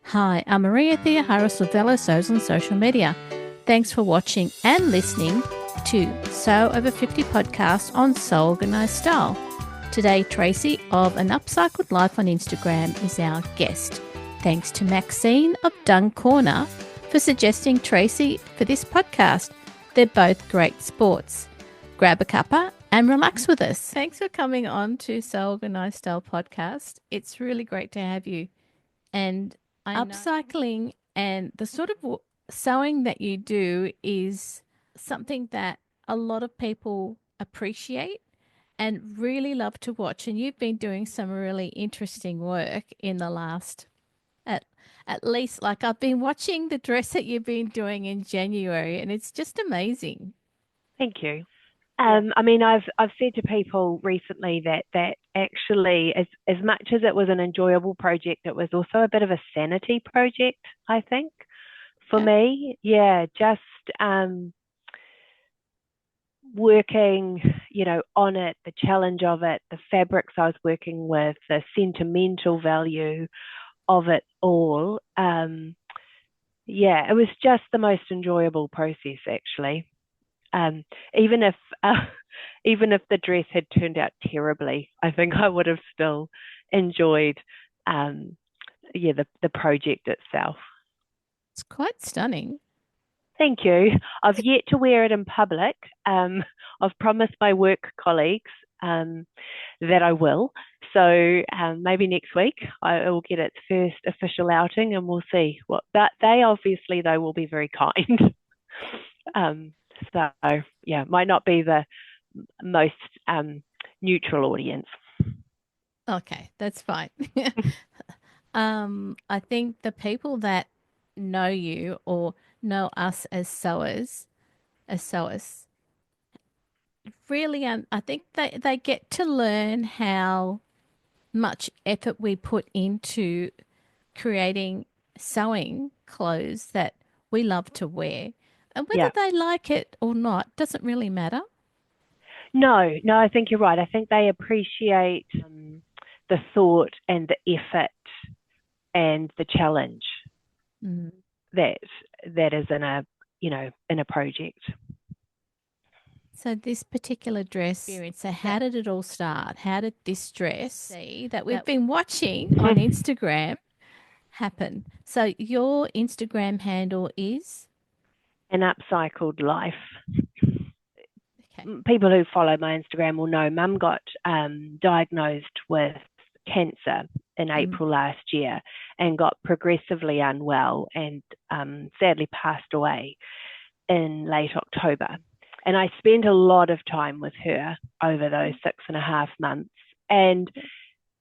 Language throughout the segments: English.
Hi, I'm Maria Thea Harris Lavello Sews on social media. Thanks for watching and listening to Sew Over 50 podcast on Sew Organised Style. Today, Tracey of An Upcycled Life on Instagram is our guest. Thanks to Maxine of Dung Corner for suggesting Tracey for this podcast. They're both great sports. Grab a cuppa and relax with us. Thanks for coming on to Sew Organised Style podcast. It's really great to have you. And upcycling and the sort of sewing that you do is something that a lot of people appreciate and really love to watch. And you've been doing some really interesting work in the last, at least, like I've been watching the dress that you've been doing in January, and it's just amazing. Thank you. I mean, I've said to people recently that actually, as much as it was an enjoyable project, it was also a bit of a sanity project, I think, for Yeah. me. Yeah, just working, on it, the challenge of it, the fabrics I was working with, the sentimental value of it all. Yeah, it was just the most enjoyable process, actually. Um, even if even if the dress had turned out terribly, I think I would have still enjoyed the project itself. It's quite stunning. Thank you. I've yet to wear it in public. I've promised my work colleagues that I will. So maybe next week I will get its first official outing, and we'll see what that. They obviously though will be very kind. um, so yeah, might not be the most neutral audience. Okay, that's fine. I think the people that know you or know us as sewers, really, I think they get to learn how much effort we put into creating sewing clothes that we love to wear. And whether Yeah. they like it or not doesn't really matter. No, no, I think you're right. I think they appreciate the thought and the effort and the challenge Mm. that that is in a project. So this particular dress experience, so how did it all start? How did this dress see that we've been watching on Instagram happen? So your Instagram handle is An upcycled life. okay. People who follow my Instagram will know Mum got diagnosed with cancer in Mm. April last year and got progressively unwell and sadly passed away in late October. And I spent a lot of time with her over those 6.5 months. And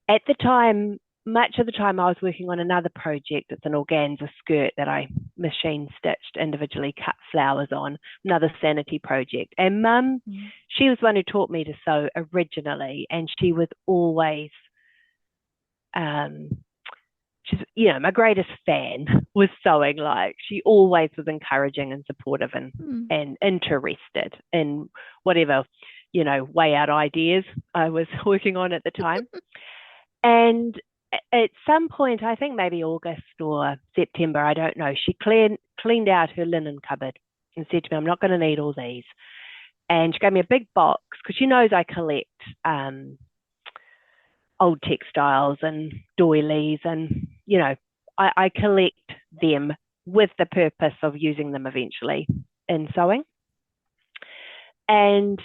at the time, much of the time, I was working on another project. It's an organza skirt that I machine stitched, individually cut flowers on, another sanity project. And Mum, she was one who taught me to sew originally, and she was always, she's, my greatest fan was sewing. Like she always was encouraging and supportive and interested in whatever, way out ideas I was working on at the time. And at some point, I think maybe August or September, I don't know, she cleaned out her linen cupboard and said to me, I'm not going to need all these. And she gave me a big box because she knows I collect old textiles and doilies and, I collect them with the purpose of using them eventually in sewing. And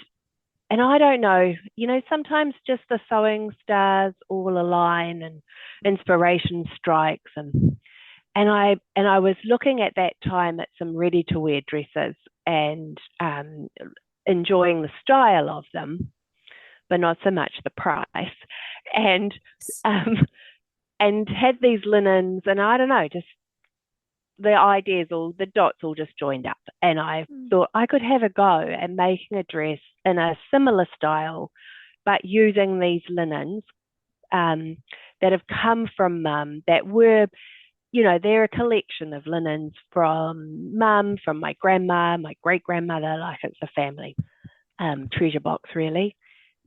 I don't know, sometimes just the sewing stars all align and inspiration strikes and I was looking at that time at some ready to wear dresses and enjoying the style of them, but not so much the price. And um, and had these linens, and I don't know, just the dots all just joined up. And I thought I could have a go at making a dress in a similar style, but using these linens that have come from Mum that were, they're a collection of linens from Mum, from my grandma, my great grandmother, like it's a family treasure box, really.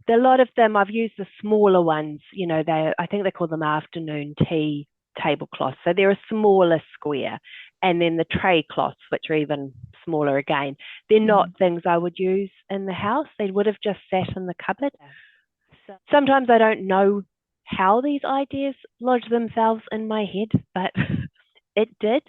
A lot of them, I've used the smaller ones, I think they call them afternoon tea tablecloths. So they're a smaller square. And then the tray cloths, which are even smaller again, they're not things I would use in the house. They would have just sat in the cupboard. So sometimes I don't know how these ideas lodge themselves in my head, but it did.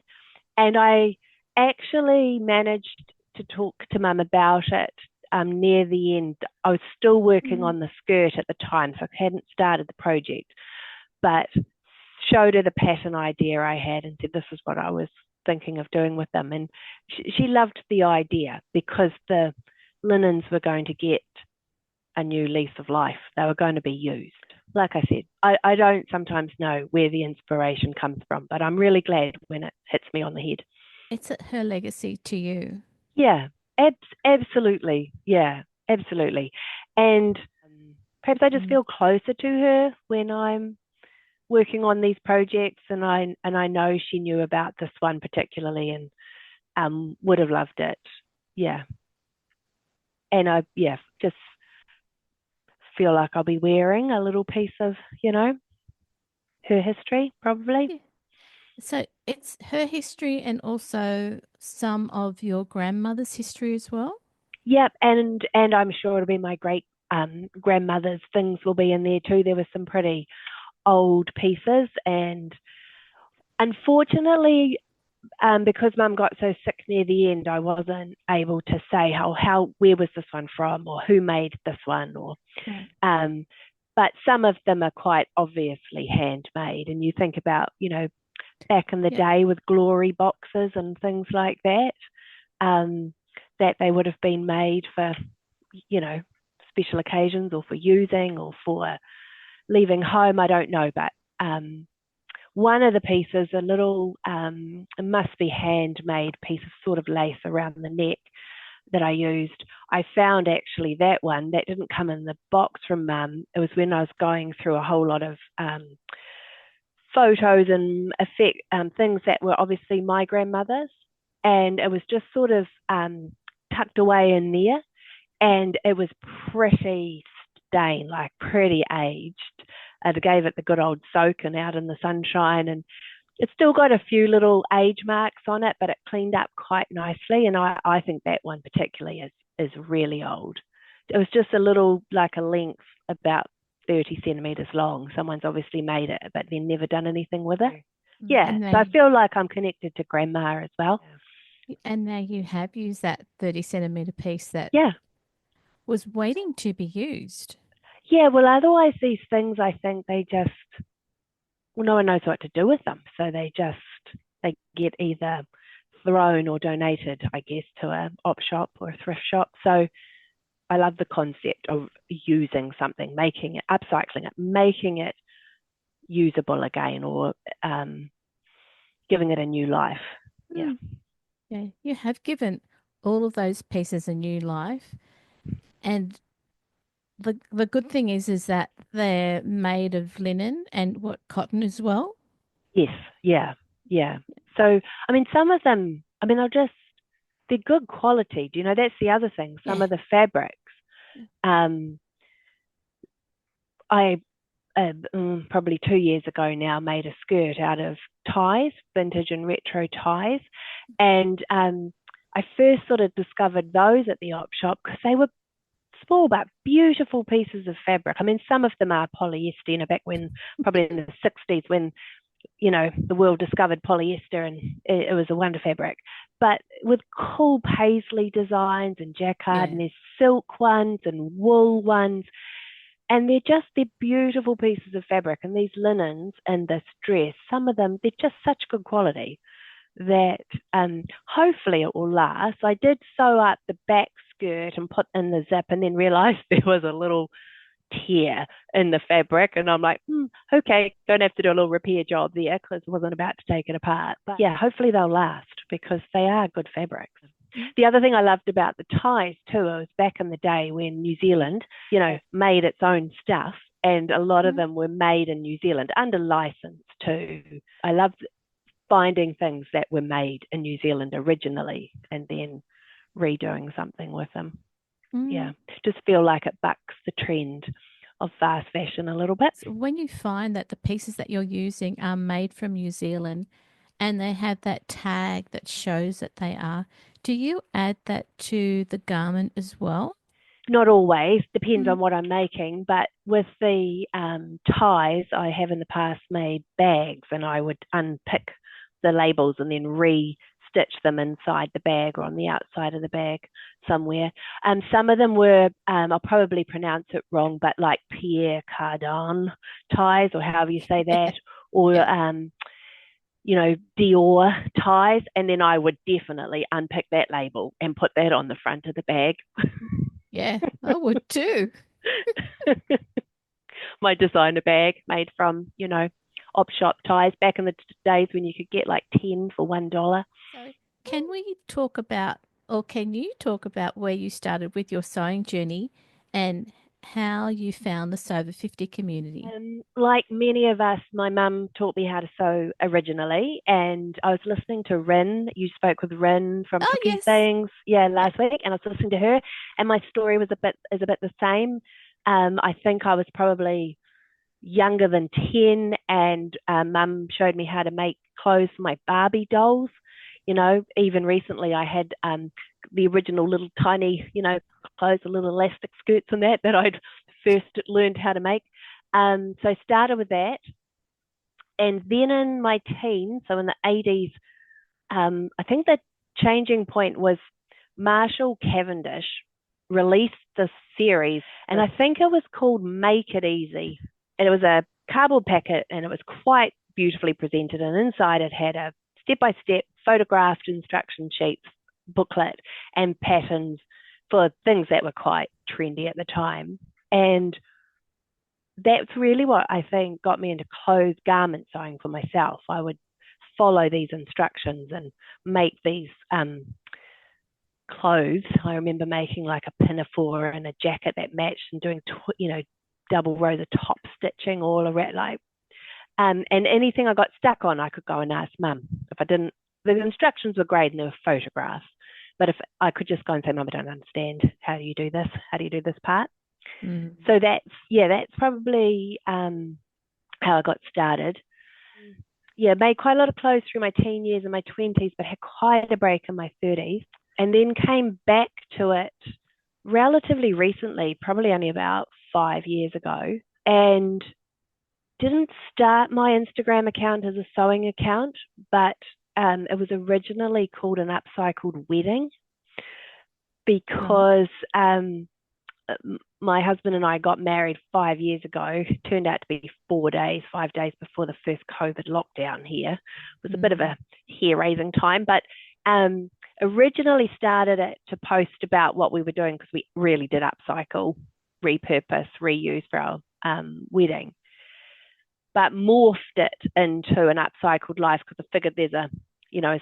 And I actually managed to talk to Mum about it near the end. I was still working on the skirt at the time, so I hadn't started the project, but showed her the pattern idea I had and said this is what I was thinking of doing with them. And she loved the idea because the linens were going to get a new lease of life. They were going to be used. Like I said, I don't sometimes know where the inspiration comes from, but I'm really glad when it hits me on the head. It's her legacy to you. Yeah, absolutely. Yeah, absolutely. And perhaps I just feel closer to her when I'm working on these projects, and I know she knew about this one particularly and would have loved it. Yeah. And I just feel like I'll be wearing a little piece of, her history probably. Yeah. So it's her history and also some of your grandmother's history as well? Yep, and I'm sure it'll be my great grandmother's things will be in there too. There were some pretty old pieces, and unfortunately, because Mum got so sick near the end, I wasn't able to say how where was this one from or who made this one or but some of them are quite obviously handmade, and you think about back in the day with glory boxes and things like that, that they would have been made for special occasions or for using or for leaving home. I don't know, but one of the pieces, a little, it must be handmade piece of sort of lace around the neck that I used. I found actually that one that didn't come in the box from Mum. It was when I was going through a whole lot of photos and things that were obviously my grandmother's, and it was just sort of tucked away in there, and it was pretty stained, like pretty aged. I gave it the good old soaking out in the sunshine, and it's still got a few little age marks on it, but it cleaned up quite nicely. And I think that one particularly is really old. It was just a little, like a length about 30 centimeters long. Someone's obviously made it, but then never done anything with it. Yeah, so I feel like I'm connected to Grandma as well. And now you have used that 30-centimeter piece that was waiting to be used. Yeah, well, otherwise these things, I think they just, no one knows what to do with them. So they get either thrown or donated, I guess, to an op shop or a thrift shop. So I love the concept of using something, making it, upcycling it, making it usable again, or giving it a new life. Yeah. Yeah, you have given all of those pieces a new life. And the good thing is that they're made of linen and cotton as well. Yes, yeah. So, I mean, some of them, I mean, they're good quality. Do you know, that's the other thing. Some of the fabrics, I probably 2 years ago now made a skirt out of ties, vintage and retro ties. And I first sort of discovered those at the op shop because they were small but beautiful pieces of fabric. I mean, some of them are polyester, back when, probably in the 60s, when the world discovered polyester, and it was a wonder fabric, but with cool paisley designs and jacquard, and there's silk ones and wool ones, and they're beautiful pieces of fabric. And these linens and this dress, some of them, they're just such good quality that hopefully it will last. I did sew up the back skirt and put in the zip, and then realized there was a little tear in the fabric, and I'm like, okay, don't have to do a little repair job there because I wasn't about to take it apart. But yeah, hopefully they'll last because they are good fabrics. The other thing I loved about the ties too, it was back in the day when New Zealand, made its own stuff, and a lot of them were made in New Zealand under license too. I loved finding things that were made in New Zealand originally and then redoing something with them. Yeah, just feel like it bucks the trend of fast fashion a little bit. So when you find that the pieces that you're using are made from New Zealand and they have that tag that shows that they are, do you add that to the garment as well? Not always, depends Mm. on what I'm making, but with the ties, I have in the past made bags and I would unpick the labels and then re-stitch them inside the bag or on the outside of the bag somewhere. Some of them were, I'll probably pronounce it wrong, but like Pierre Cardin ties or however you say that, or Yeah. Dior ties, and then I would definitely unpick that label and put that on the front of the bag. Yeah, I would too. My designer bag made from, op shop ties back in the days when you could get like 10 for $1. So, can we talk about, or can you talk about where you started with your sewing journey and how you found the Sew Over 50 community? Like many of us, my mum taught me how to sew originally, and I was listening to Rin. You spoke with Rin from Oh, Cookie yes. Things, yeah, Yeah. last week, and I was listening to her, and my story was a bit the same. I think I was probably younger than 10, and mum showed me how to make clothes for my Barbie dolls. Even recently I had the original little tiny, clothes with little elastic skirts and that I'd first learned how to make. So I started with that. And then in my teens, so in the 80s, I think the changing point was Marshall Cavendish released this series, and I think it was called Make It Easy. And it was a cardboard packet, and it was quite beautifully presented. And inside it had a step by step photographed instruction sheets, booklet, and patterns for things that were quite trendy at the time. And that's really what I think got me into clothes garment sewing for myself. I would follow these instructions and make these clothes. I remember making like a pinafore and a jacket that matched and doing, double rows of top stitching all around. And anything I got stuck on, I could go and ask mum. If I didn't, the instructions were great and there were photographs. But if I could just go and say, Mum, I don't understand. How do you do this? How do you do this part? Mm. So that's probably how I got started. Yeah, made quite a lot of clothes through my teen years and my 20s, but had quite a break in my 30s, and then came back to it relatively recently, probably only about 5 years ago, and didn't start my Instagram account as a sewing account, but it was originally called an upcycled wedding Right. because my husband and I got married 5 years ago. It turned out to be 4 days, 5 days before the first COVID lockdown here. It was a bit of Mm. a hair raising time, but originally started it to post about what we were doing because we really did upcycle, repurpose, reuse for our wedding, but morphed it into an upcycled life because I figured there's a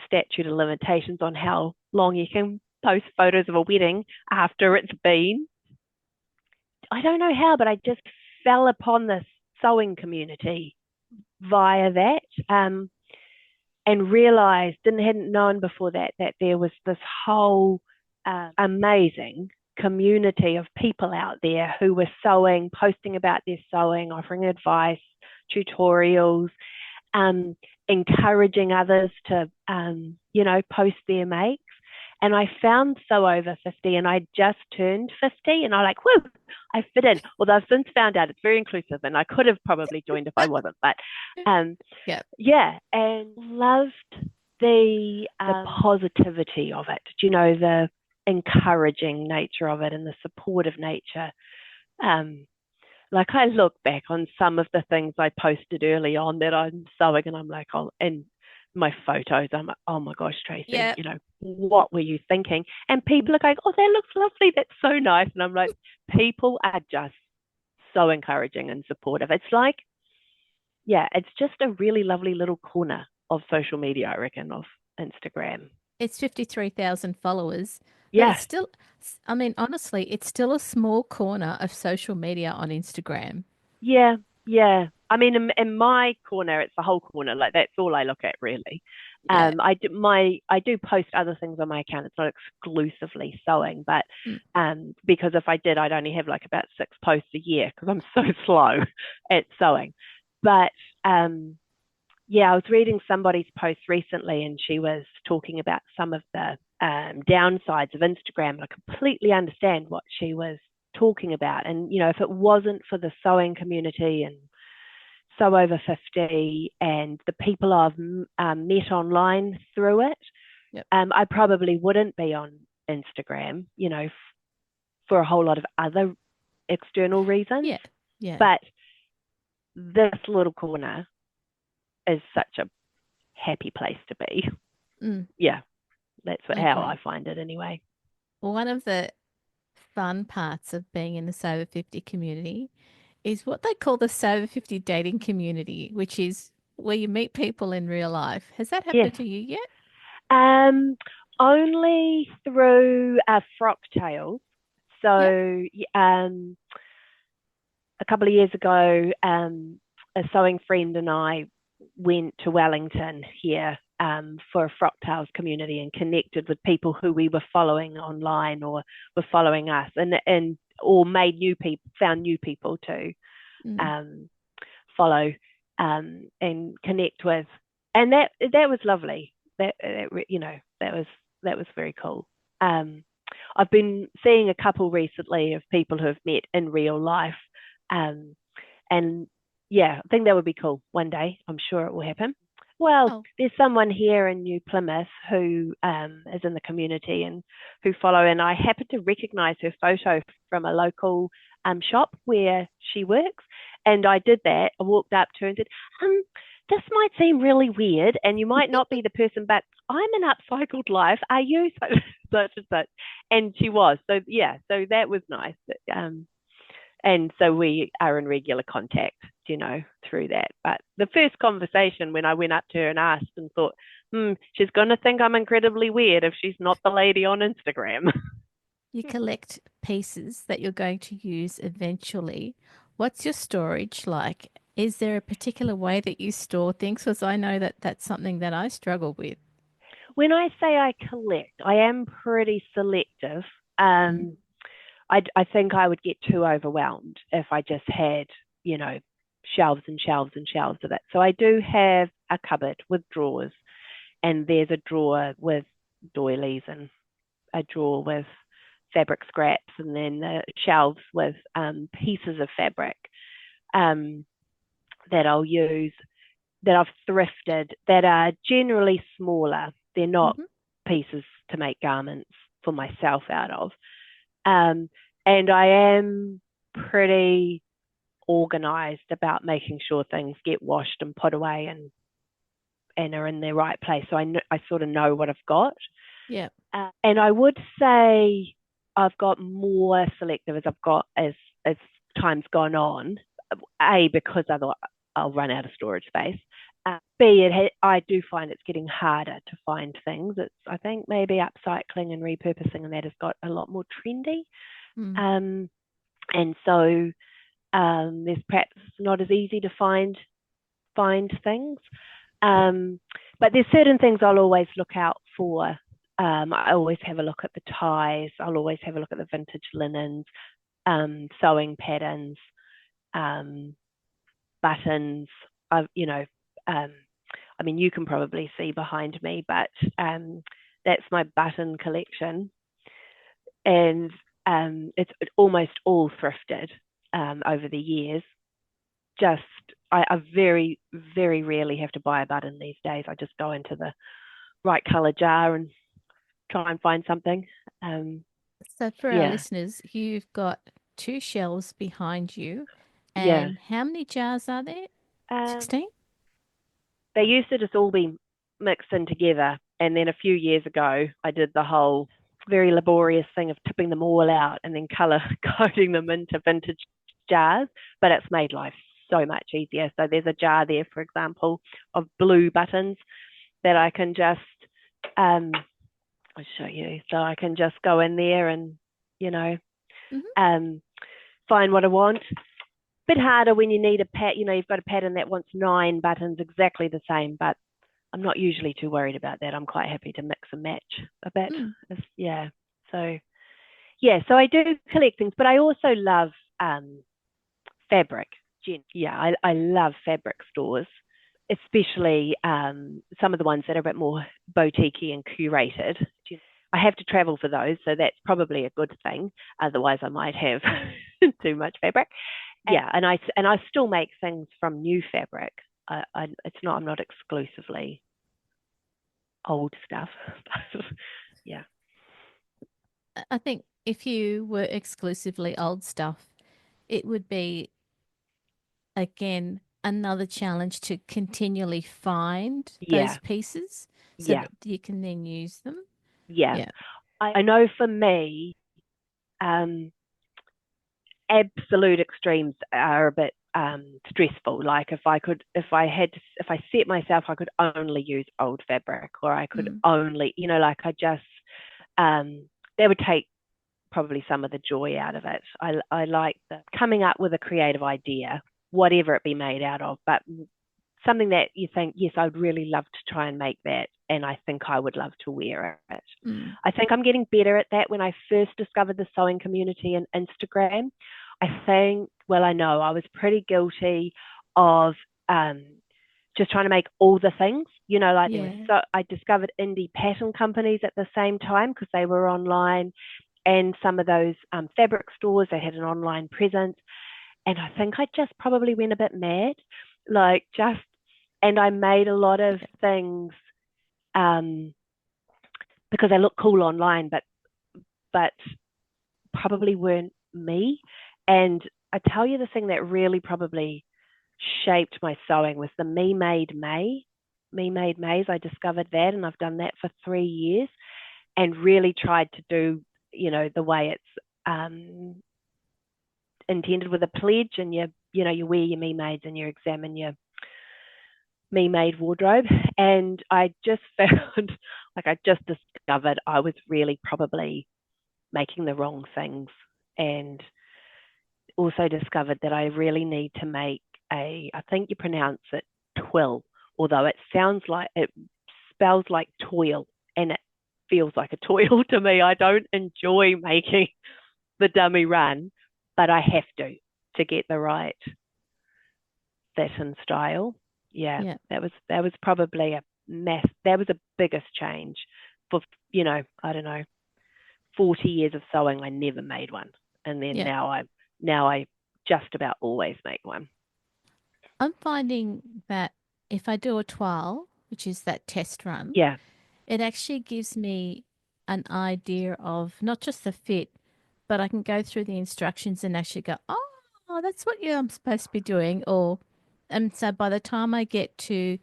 statute of limitations on how long you can post photos of a wedding after it's been. I don't know how, but I just fell upon this sewing community via that, and realized, and hadn't known before that there was this whole amazing community of people out there who were sewing, posting about their sewing, offering advice, tutorials, um, encouraging others to, post their makes. And I found Sew Over 50, and I just turned 50, and I'm like, whoo, I fit in. Although I've since found out it's very inclusive, and I could have probably joined if I wasn't. But um, Yeah. yeah, and loved the positivity of it. The encouraging nature of it and the supportive nature. Um, like I look back on some of the things I posted early on that I'm sewing, and I'm like, oh, and my photos, I'm like, oh my gosh, Tracey, Yeah. what were you thinking? And people are going, oh, that looks lovely. That's so nice. And I'm like, people are just so encouraging and supportive. It's like, yeah, it's just a really lovely little corner of social media, I reckon, of Instagram. It's 53,000 followers, but it's Yeah, still, I mean, honestly, it's still a small corner of social media on Instagram. yeah, yeah. I mean, in my corner, it's the whole corner. Like that's all I look at, really. Yeah. I do post other things on my account. It's not exclusively sewing, but Mm. because if I did, I'd only have like about 6 posts a year because I'm so slow at sewing. But yeah, I was reading somebody's post recently, and she was talking about some of the downsides of Instagram. I completely understand what she was talking about, and if it wasn't for the sewing community and Sew Over 50 and the people I've met online through it, Yep. I probably wouldn't be on Instagram, for a whole lot of other external reasons. Yeah. Yeah. But this little corner is such a happy place to be. Mm, Yeah, that's I how I agree. find it anyway. One of the fun parts of being in the Sober 50 community is what they call the Sober 50 dating community, which is where you meet people in real life. Has that Yes. happened to you yet? Um, Only through frock tails. Yep. So, a couple of years ago, a sewing friend and I went to Wellington here for a Frocktails community and connected with people who we were following online or were following us, and or made new people, found new people to Mm. um, follow and connect with, and that was lovely. That was very cool. Um, I've been seeing a couple recently of people who have met in real life, um, and yeah, I think that would be cool one day. I'm sure it will happen. Well, Oh, there's someone here in New Plymouth who is in the community and who follow, and I happen to recognise her photo from a local shop where she works, and I did that. I walked up to her and said, "This might seem really weird, and you might not be the person, but I'm an upcycled life. Are you such and such?" And she was. So yeah, so that was nice. And so we are in regular contact, through that. But the first conversation when I went up to her and asked and thought, she's going to think I'm incredibly weird if she's not the lady on Instagram. you collect pieces that you're going to use eventually. What's your storage like? Is there a particular way that you store things? Because I know that that's something that I struggle with. When I say I collect, I am pretty selective. Mm. I think I would get too overwhelmed if I just had, shelves and shelves and shelves of it. So I do have a cupboard with drawers, and there's a drawer with doilies and a drawer with fabric scraps, and then the shelves with pieces of fabric um, that I'll use, that I've thrifted, that are generally smaller. They're not Hmm. pieces to make garments for myself out of. Um, and I am pretty organized about making sure things get washed and put away and are in their right place. So I sort of know what I've got. Yeah. And I would say I've got more selective as time's gone on. A, because otherwise I'll run out of storage space. B, I do find it's getting harder to find things. It's, I think, maybe upcycling and repurposing, and that has got a lot more trendy. Mm. Um, and so there's perhaps not as easy to find things. But there's certain things I'll always look out for. I always have a look at the ties. I'll always have a look at the vintage linens, sewing patterns, buttons. I've, I mean, you can probably see behind me, but that's my button collection, and it's almost all thrifted over the years. Just I very, very rarely have to buy a button these days. I just go into the right color jar and try and find something. Um, So for our yeah, listeners, you've got two shelves behind you. yeah. And how many jars are there? Um, 16? they used to just all be mixed in together, and then a few years ago, I did the whole very laborious thing of tipping them all out and then color coding them into vintage jars. But it's made life so much easier. So there's a jar there, for example, of blue buttons that I can just I'll show you. So I can just go in there and, you know, Hmm. um, find what I want. Bit harder when you need you've got a pattern that wants 9 buttons exactly the same, but I'm not usually too worried about that. I'm quite happy to mix and match a bit. Mm. Yeah. So yeah, so I do collect things, but I also love fabric. Yeah, I love fabric stores, especially some of the ones that are a bit more boutique-y and curated. I have to travel for those, so that's probably a good thing. Otherwise, I might have too much fabric. Yeah, and I still make things from new fabric. It's not. I'm not exclusively old stuff. Yeah. I think if you were exclusively old stuff, it would be, again, another challenge to continually find those Yeah. pieces so Yeah. that you can then use them. Yeah. Yeah. I know for me, um, absolute extremes are a bit stressful. Like if I set myself, I could only use old fabric, or I could Mm. only, like I just, that would take probably some of the joy out of it. I like the coming up with a creative idea, whatever it be made out of, but something that you think, yes, I would really love to try and make that, and I think I would love to wear it. Mm. I think I'm getting better at that. When I first discovered the sewing community and Instagram, I think, well, I know I was pretty guilty of just trying to make all the things, like there was, Yeah. so I discovered indie pattern companies at the same time because they were online, and some of those fabric stores, they had an online presence. And I think I just probably went a bit mad, and I made a lot of things um, because they look cool online, but probably weren't me. And I tell you, the thing that really probably shaped my sewing was the Me Made Mays. I discovered that, and I've done that for 3 years, and really tried to do, the way it's intended with a pledge, and you wear your Me Maids and you examine your Me Made wardrobe. And I just found, like, I just discovered I was really probably making the wrong things, and also discovered that I really need to make I think you pronounce it twill, although it spells like toil, and it feels like a toil to me. I don't enjoy making the dummy run, but I have to get the right fit and style. Yeah, Yeah. that was probably a mess. That was the biggest change for, I don't know, 40 years of sewing. I never made one, and then Yeah. now I just about always make one. I'm finding that if I do a toile, which is that test run, Yeah. it actually gives me an idea of not just the fit, but I can go through the instructions and actually go, oh, that's what I'm supposed to be doing. And so by the time I get to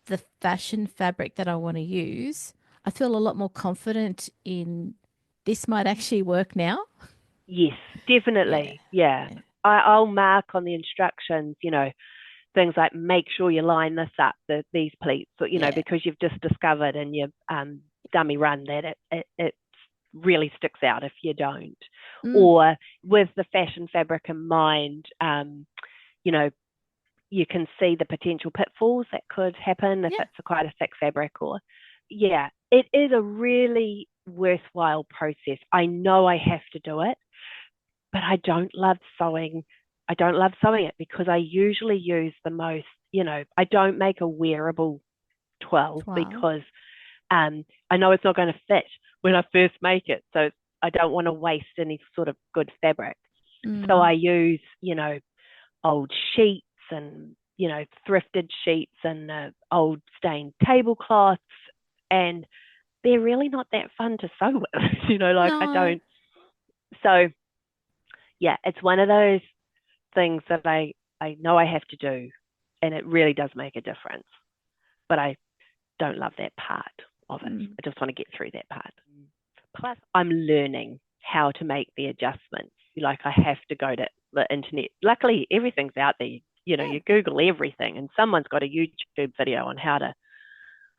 the fashion fabric that I want to use, I feel a lot more confident in this might actually work now. Yes, Yeah. definitely. Yeah. Yeah. I'll mark on the instructions, things like make sure you line this up, these pleats, Yeah. because you've just discovered in your dummy run that it really sticks out if you don't. Mm, Or with the fashion fabric in mind, you know, you can see the potential pitfalls that could happen if yeah. it's quite a thick fabric. Or yeah, it is a really worthwhile process. I know I have to do it, but I don't love sewing. I don't love sewing it because I usually use the most, I don't make a wearable 12 Toile. because I know it's not going to fit when I first make it. So I don't want to waste any sort of good fabric. So Mm, I use, old sheets and, thrifted sheets and old stained tablecloths. And they're really not that fun to sew with, like I no. don't. So yeah, it's one of those things that I know I have to do, and it really does make a difference. But I don't love that part of it. Mm, I just want to get through that part. Plus, I'm learning how to make the adjustments. Like I have to go to the internet. Luckily, everything's out there. yeah. You Google everything, and someone's got a YouTube video on how to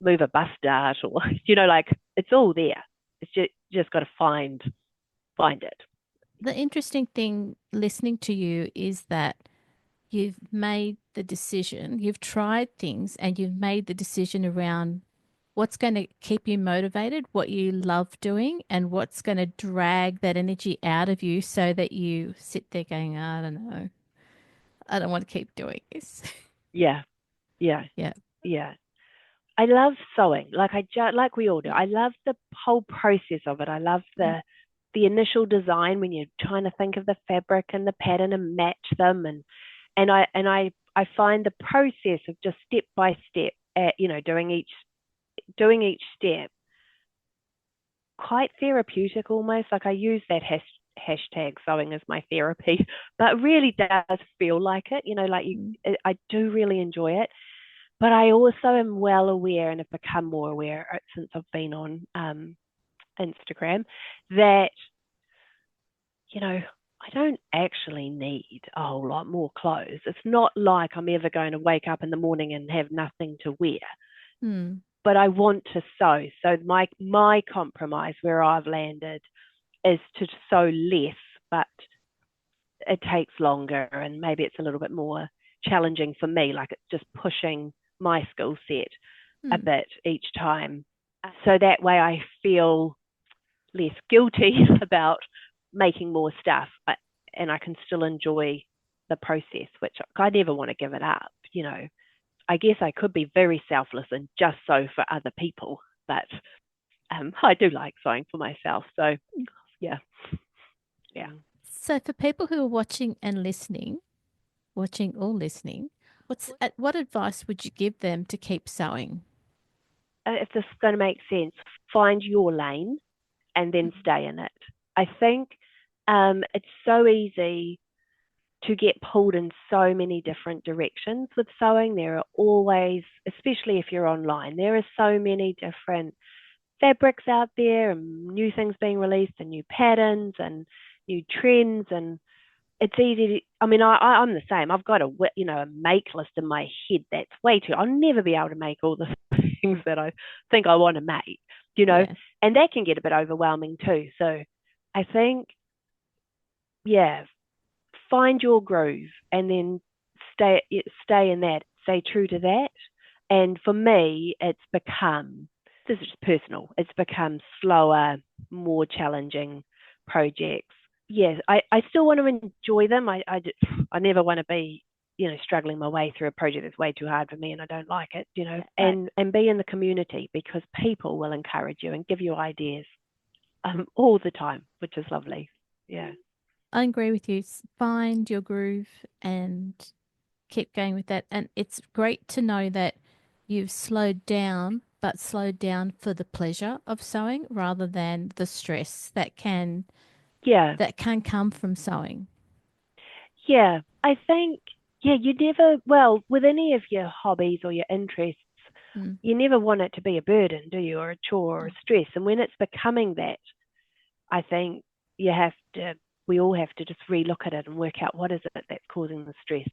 move a bus dart, or like it's all there. It's just got to find it. The interesting thing listening to you is that you've made the decision, you've tried things and you've made the decision around what's going to keep you motivated, what you love doing, and what's going to drag that energy out of you so that you sit there going, I don't know, I don't want to keep doing this. Yeah, yeah, Yeah. yeah. I love sewing, like we all do. Yeah. I love the whole process of it. I love Mm. the initial design when you're trying to think of the fabric and the pattern and match them, and I find the process of just step by step, doing each step quite therapeutic almost. Like I use that hashtag sewing as my therapy, but it really does feel like it. Mm. I do really enjoy it. But I also am well aware and have become more aware since I've been on Instagram that, I don't actually need a whole lot more clothes. It's not like I'm ever going to wake up in the morning and have nothing to wear, Mm. but I want to sew. So my compromise where I've landed is to sew less, but it takes longer and maybe it's a little bit more challenging for me. Like it's just pushing my skill set a Mm. bit each time. So that way I feel less guilty about making more stuff, and I can still enjoy the process, which I never want to give it up. I guess I could be very selfless and just sew for other people, but I do like sewing for myself. So yeah, yeah. So, for people who are watching and listening, watching or listening, what advice would you give them to keep sewing? If this is going to make sense, find your lane and then stay in it. I think it's so easy to get pulled in so many different directions with sewing. There are always, especially if you're online, there are so many different fabrics out there and new things being released and new patterns and new trends. And it's easy to, I mean, I'm the same. I've got a make list in my head that's way too, I'll never be able to make all the things that I think I want to make, you know, Yeah. and that can get a bit overwhelming too. So I think, yeah, find your groove and then stay in that, stay true to that. And for me, it's become, this is just personal, it's become slower, more challenging projects. Yes, I still want to enjoy them. I never want to be, struggling my way through a project that's way too hard for me and I don't like it, and be in the community because people will encourage you and give you ideas all the time, which is lovely. Yeah. I agree with you. Find your groove and keep going with that. And it's great to know that you've slowed down, but slowed down for the pleasure of sewing rather than the stress Yeah. that can come from sewing. Yeah, I think, yeah, you never, well, with any of your hobbies or your interests, Mm. you never want it to be a burden, do you, or a chore or a stress. And when it's becoming that, I think you have to, we all have to just relook at it and work out what is it that's causing the stress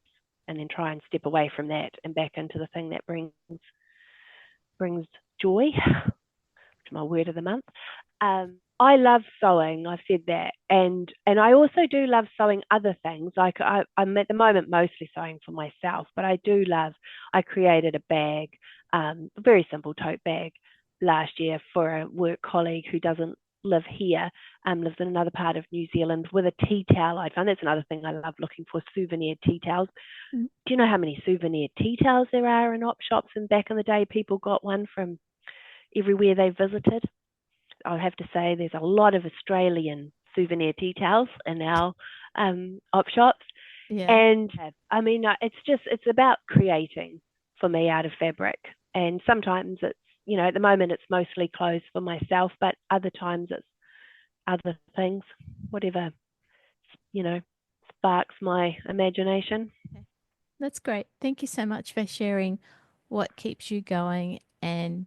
and then try and step away from that and back into the thing that brings joy, my word of the month. I love sewing. I've said that, and I also do love sewing other things. Like I'm at the moment mostly sewing for myself, but I do love. I created a bag, a very simple tote bag, last year for a work colleague who doesn't live here, lives in another part of New Zealand with a tea towel. I found that's another thing I love looking for, souvenir tea towels. Mm. Do you know how many souvenir tea towels there are in op shops? And back in the day, people got one from everywhere they visited. I have to say there's a lot of Australian souvenir tea towels in our op shops. Yeah. And I mean, it's about creating for me out of fabric. And sometimes it's, at the moment it's mostly clothes for myself, but other times it's other things, whatever, you know, sparks my imagination. Okay. That's great. Thank you so much for sharing what keeps you going and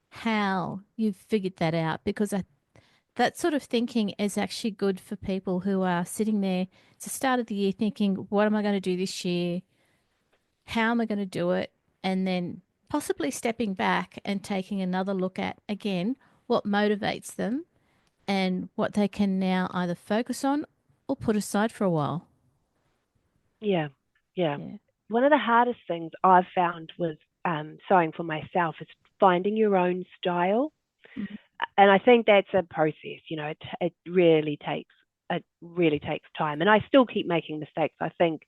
how you've figured that out because that sort of thinking is actually good for people who are sitting there at the start of the year thinking, what am I going to do this year? How am I going to do it? And then possibly stepping back and taking another look at, again, what motivates them and what they can now either focus on or put aside for a while. Yeah. Yeah. Yeah. One of the hardest things I've found with sewing for myself is finding your own style. Mhm. And I think that's a process. It really takes time. And I still keep making mistakes. I think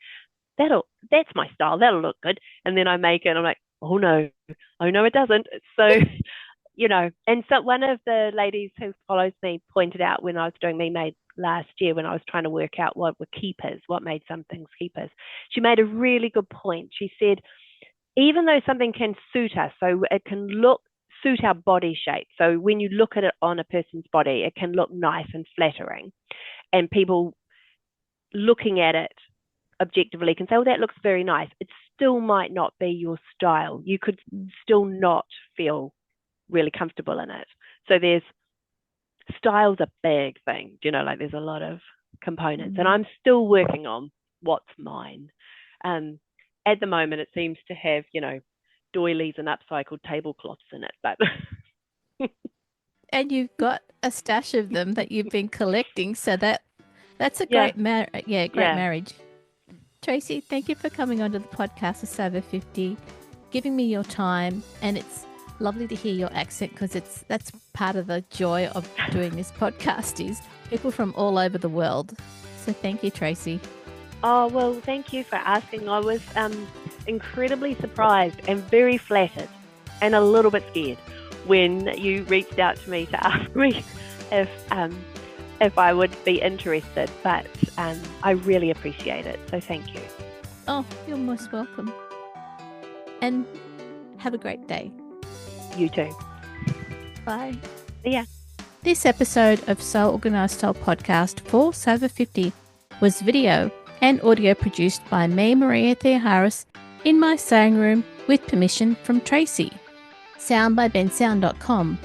that's my style. That'll look good. And then I make it and I'm like, oh no, it doesn't. So, and so one of the ladies who follows me pointed out when I was doing Me Made last year, when I was trying to work out what were keepers, what made some things keepers, she made a really good point. She said, even though something can suit us, so it can suit our body shape. So when you look at it on a person's body, it can look nice and flattering. And people looking at it objectively can say, oh, that looks very nice. It still might not be your style. You could still not feel really comfortable in it. So style's a big thing, like there's a lot of components, and I'm still working on what's mine. At the moment, it seems to have, doilies and upcycled tablecloths in it, but And you've got a stash of them that you've been collecting, so that's a yeah, great great marriage. Tracey, thank you for coming onto the podcast of Sober 50, giving me your time, and it's lovely to hear your accent because that's part of the joy of doing this podcast is people from all over the world. So thank you, Tracey. Oh, well, thank you for asking. I was incredibly surprised and very flattered and a little bit scared when you reached out to me to ask me if I would be interested, but I really appreciate it. So thank you. Oh, you're most welcome. And have a great day. You too. Bye. See ya. This episode of So Organised Style podcast for Sober 50 was video and audio produced by me, Maria Theoharis, in my sewing room with permission from Tracey. Sound by bensound.com.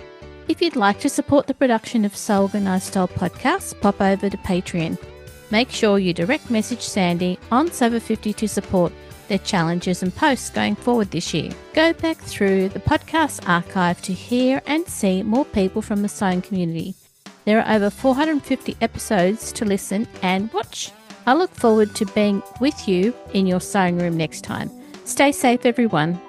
If you'd like to support the production of So Organised Style podcasts, pop over to Patreon. Make sure you direct message Sandy on Sober 50 to support their challenges and posts going forward this year. Go back through the podcast archive to hear and see more people from the sewing community. There are over 450 episodes to listen and watch. I look forward to being with you in your sewing room next time. Stay safe, everyone.